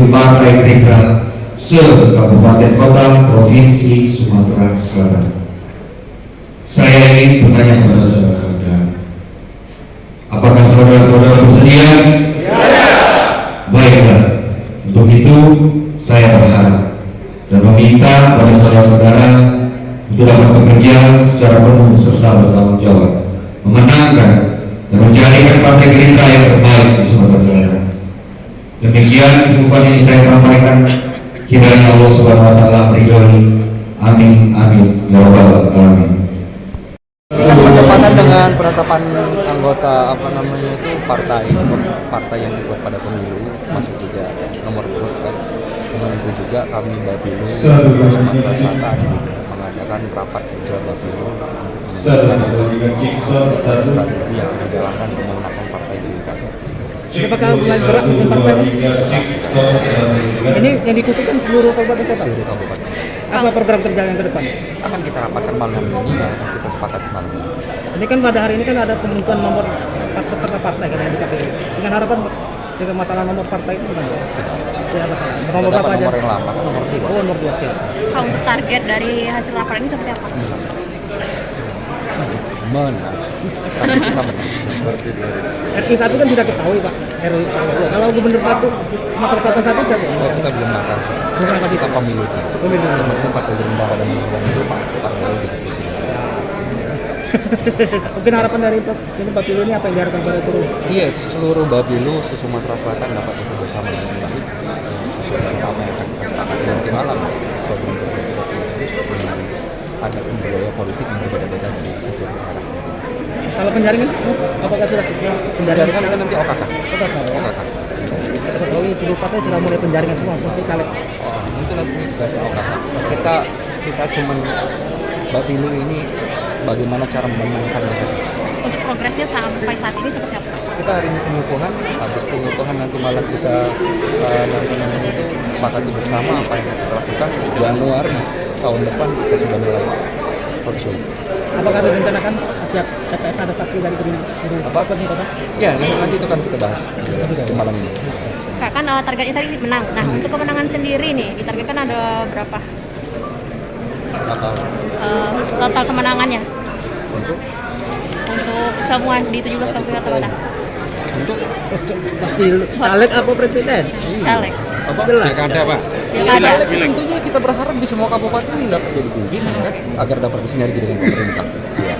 Partai Gerindra se-Kabupaten Kota Provinsi Sumatera Selatan. Saya ingin bertanya kepada saudara-saudara, apakah saudara-saudara bersedia? Ya. Baiklah, untuk itu saya berharap dan meminta pada saudara-saudara untuk dapat bekerja secara penuh serta bertanggung jawab, memenangkan dan menjadikan Partai Gerindra yang terbaik di Sumatera Selatan. Demikian kehidupan ini saya sampaikan, kiranya Allah Subhanahu wa taala meridhoi. Amin amin ya rabbal alamin. Bertepatan dengan penetapan anggota itu partai yang ikut pada pemilu, masuk juga nomor urut kan. Dengan itu juga kami Bapilu Sumatera Selatan mengadakan rapat kerja Bapilu untuk strategi yang dijalankan pemenangan partai Gerindra. Apakah mulai berat mesin partai? Ini yang dikukuhkan seluruh kabupaten kota? Seluruh kabupaten. Apa program kerja yang ke depan? Akan kita rapatkan malam ini dan akan kita sepakati malam ini. Ini kan pada hari ini kan ada pembentukan nomor peserta partai kan yang di KPU. Dengan harapan dengan masalah nomor partai itu kan? Tidak masalah. Nomor berapa aja? Nomor yang lama kan nomor 2. Oh, nomor 2 sih. Kalau untuk target dari hasil laporan ini seperti apa? Menang. Tapi kita menang seperti RI 1 kan sudah ketahui Pak. RI 1. Kalau gubernur 1, nomor 1 siapa? Oh, kita belum makan. Belum makan Kita pemilu. Pemilu. Yang penting Partai Gerindra pada menang itu Pak Prabowo gitu presiden. Mungkin harapan dari ini Bapilu ini apa yang diharapkan pada seluruh? Iya, seluruh Bapilu Sumatera Selatan dapat bekerja sama dengan baik sesuai dengan apa yang akan kita sepakati nanti malam. Program kerja kita terus ada budaya politik yang berbeda-beda dari setiap daerah. Kalau penjaringan, apakah sudah penjaringan? Penjaringan itu nanti OKK. OKK. Oh, ini seluruh partai sudah mulai penjaringan semua untuk caleg. Oh, itu nanti tugasnya OKK. Kita cuman Bapilu ini bagaimana cara memenangkannya saja. Untuk progresnya sampai saat ini seperti apa? Kita hari ini pengukuhan, habis pengukuhan nanti malam kita itu sepakati bersama apa yang kita lakukan. Januari tahun depan kita sudah mulai roadshow. Apakah ada rencanakan setiap TPS ada saksi dari apa nih kota? Ya, nanti itu kan kita bahas di malam ini. Kak, kan targetnya tadi menang. Nah, untuk kemenangan sendiri nih, ditargetkan ada berapa? Total kemenangannya Untuk semua di 17 kabupaten kota. untuk caleg apa presiden? Caleg. apa? Pilkada, Pak. Pilkada. Tentunya kita berharap di semua kabupaten dapat jadi pimpinan kan, agar dapat bersinergi dengan pemerintah. Iya.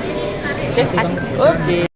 Oke, kasih. Oke.